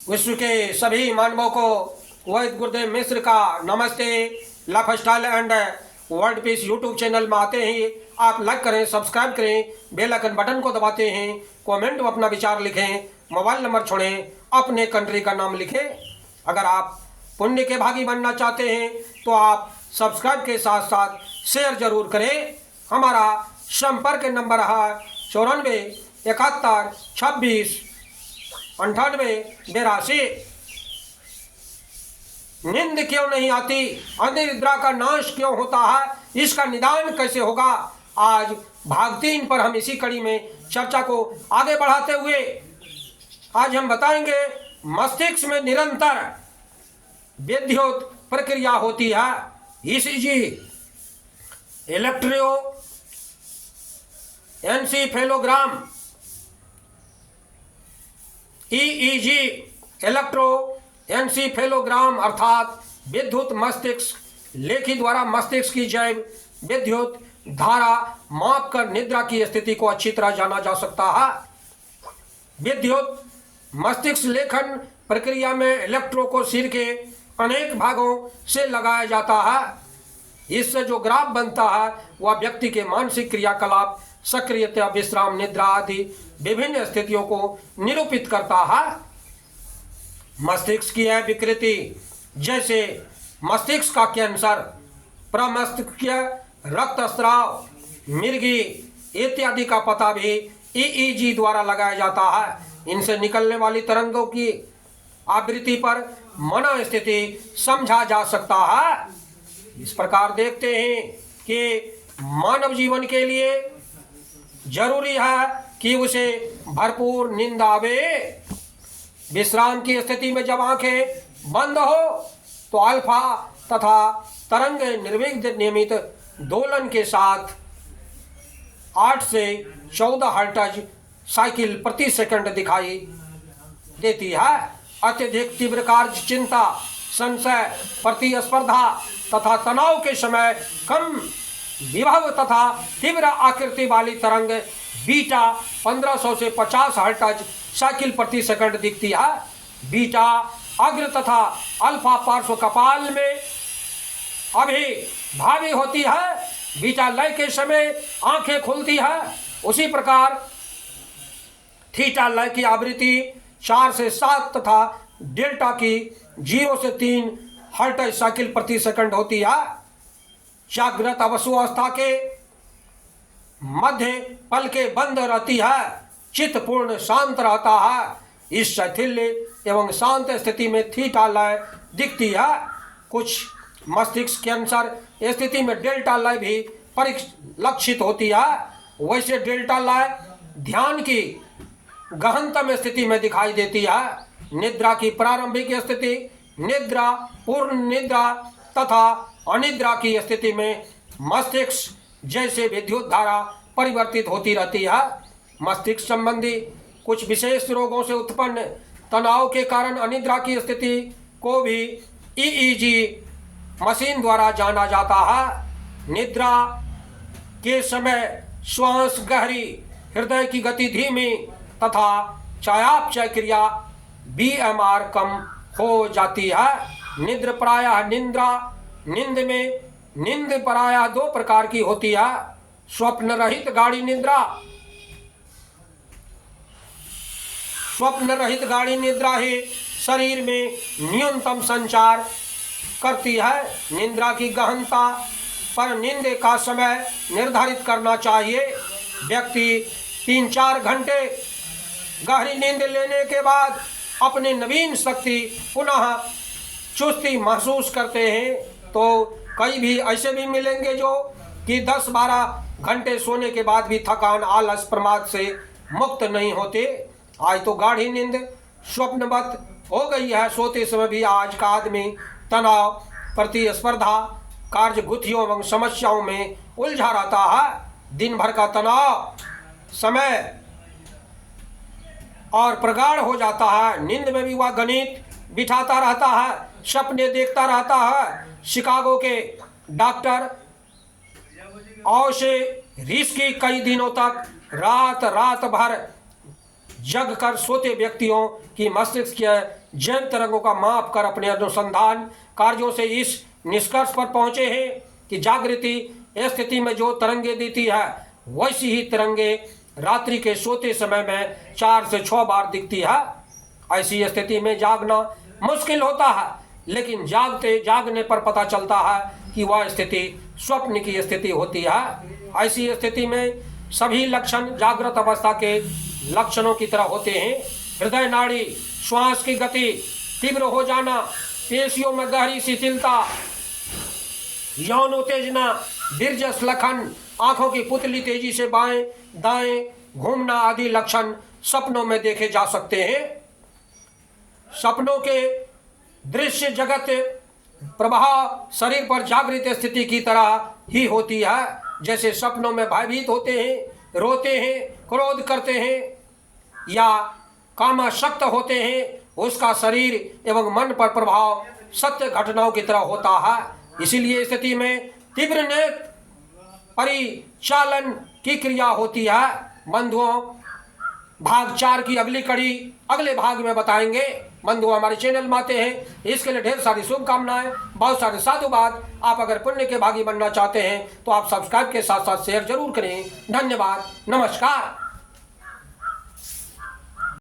विश्व के सभी मानवों को वैद गुरुदेव मिश्र का नमस्ते। Life style and world peace YouTube channel में आते ही आप लाइक करें, सब्सक्राइब करें, बेल आइकन बटन को दबाते हैं, कमेंट में अपना विचार लिखें, मोबाइल नंबर छोड़ें, अपने कंट्री का नाम लिखें। अगर आप पुण्य के भागी बनना चाहते हैं तो आप सब्सक्राइब के साथ साथ शेयर जरूर करें। हमारा संपर्क नंबर है 94 71 26 98 82। नींद क्यों नहीं आती, अनिद्रा का नाश क्यों होता है, इसका निदान कैसे होगा, आज भाग 3 पर हम इसी कड़ी में चर्चा को आगे बढ़ाते हुए आज हम बताएंगे मस्तिष्क में निरंतर विद्युत प्रक्रिया होती है। ईसीजी, इलेक्ट्रो एनसीफेलोग्राम, ईईजी, इलेक्ट्रो एनसीफेलोग्राम अर्थात विद्युत मस्तिष्क लेखी द्वारा मस्तिष्क की जैव विद्युत धारा मापकर निद्रा की स्थिति को अच्छी तरह जाना जा सकता है। विद्युत मस्तिष्क लेखन प्रक्रिया में इलेक्ट्रो को सिर के अनेक भागों से लगाया जाता है। इससे जो ग्राफ बनता है वह व्यक्ति के मानसिक क्रियाकलाप, सक्रियता, विश्राम, निद्रा आदि विभिन्न स्थितियों को निरूपित करता है। मस्तिष्क की है विकृति, जैसे मस्तिष्क का कैंसर, प्रमस्तिष्कीय रक्तस्राव, मिर्गी इत्यादि का पता भी ईईजी द्वारा लगाया जाता है। इनसे निकलने वाली तरंगों की आवृत्ति पर मनोस्थिति समझा जा सकता है। इस प्रकार देखते हैं कि मानव जीवन के लिए जरूरी है कि उसे भरपूर नींद आवे। विश्राम की स्थिति में जब आंखें बंद हो तो अल्फा तथा तरंग निर्विघ्न नियमित दोलन के साथ 8 से 14 हर्ट्ज साइकिल प्रति सेकंड दिखाई देती है। अत्यधिक तीव्र कार्य, चिंता, संशय, प्रतिस्पर्धा तथा तनाव के समय कम विभव तथा तीव्र आकृति वाली तरंग बीटा 1500 से 50 हर्ट्ज साइकिल प्रति सेकंड दिखती है। बीटा अग्र तथा अल्फा पार्श्व कपाल में अभी भावी होती है। बीटा लय के समय आंखें खुलती है। उसी प्रकार थीटा लय की आवृत्ति 4 से 7 तथा डेल्टा की 0 से 3 हर्ट्ज साइकिल प्रति सेकंड होती है। जागृत अवस्था के मध्य पलकें बंद रहती है, चित्त पूर्ण शांत रहता है। इस शैथिल्य एवं शांत स्थिति में थीटा लय दिखती है। कुछ मस्तिष्क कैंसर स्थिति में डेल्टा लय भी परिलक्षित होती है। वैसे डेल्टा लय ध्यान की गहनतम स्थिति में दिखाई देती है। निद्रा की प्रारंभिक स्थिति, निद्रा, पूर्ण निद्रा तथा अनिद्रा की स्थिति में मस्तिष्क जैसे विद्युत धारा परिवर्तित होती रहती है। मस्तिष्क संबंधी कुछ विशेष रोगों से उत्पन्न तनाव के कारण अनिद्रा की स्थिति को भी ईईजी मशीन द्वारा जाना जाता है। निद्रा के समय श्वास गहरी, हृदय की गति धीमी तथा चयापचय क्रिया बीएमआर कम हो जाती है। निद्र प्रायः नींद प्रायः 2 प्रकार की होती है। स्वप्न रहित गाढ़ी निद्रा ही शरीर में न्यूनतम संचार करती है। निद्रा की गहनता पर नींद का समय निर्धारित करना चाहिए। व्यक्ति 3-4 घंटे गहरी नींद लेने के बाद अपनी नवीन शक्ति पुनः चुस्ती महसूस करते हैं, तो कई भी ऐसे भी मिलेंगे जो कि 10-12 घंटे सोने के बाद भी थकान, आलस, प्रमाद से मुक्त नहीं होते। आज तो गाढ़ी नींद स्वप्नवत हो गई है। सोते समय भी आज का आदमी तनाव, प्रतिस्पर्धा, कार्य गुत्थियों एवं समस्याओं में उलझा रहता है। दिन भर का तनाव समय और प्रगाढ़ हो जाता है। नींद में भी वह गणित बिठाता रहता है, सपने देखता रहता है। शिकागो के डॉक्टर औशे रिस्की कई दिनों तक रात भर जग कर सोते व्यक्तियों की मस्तिष्क जैव तरंगों का माप कर अपने अनुसंधान कार्यों से इस निष्कर्ष पर पहुंचे हैं कि जागृति स्थिति में जो तरंगे देती है वैसी ही तरंगे रात्रि के सोते समय में 4 से 6 बार दिखती है। ऐसी स्थिति में जागना मुश्किल होता है, लेकिन जागने पर पता चलता है कि वह स्थिति स्वप्न की स्थिति होती है। ऐसी स्थिति में सभी लक्षण जागृत अवस्था के लक्षणों की तरह होते हैं। हृदय नाड़ी, श्वास की गति तीव्र हो जाना, पेशियों में गहरी शिथिलता, यौन उत्तेजना, दीर्घ स्खलन, आंखों की पुतली तेजी से बाएं दाएं घूमना आदि लक्षण सपनों में देखे जा सकते हैं। सपनों के दृश्य जगत प्रभाव शरीर पर जागृत स्थिति की तरह ही होती है। जैसे सपनों में भयभीत होते हैं, रोते हैं, क्रोध करते हैं या कामासक्त होते हैं, उसका शरीर एवं मन पर प्रभाव सत्य घटनाओं की तरह होता है। इसीलिए स्थिति में तीव्र नेत्र परिचालन की क्रिया होती है। बंधुओं, भाग 4 की अगली कड़ी अगले भाग में बताएंगे। बंधु हमारे चैनल में आते हैं, इसके लिए ढेर सारी शुभकामनाएं, बहुत सारे साधुवाद। आप अगर पुण्य के भागी बनना चाहते हैं तो आप सब्सक्राइब के साथ साथ शेयर जरूर करें। धन्यवाद, नमस्कार।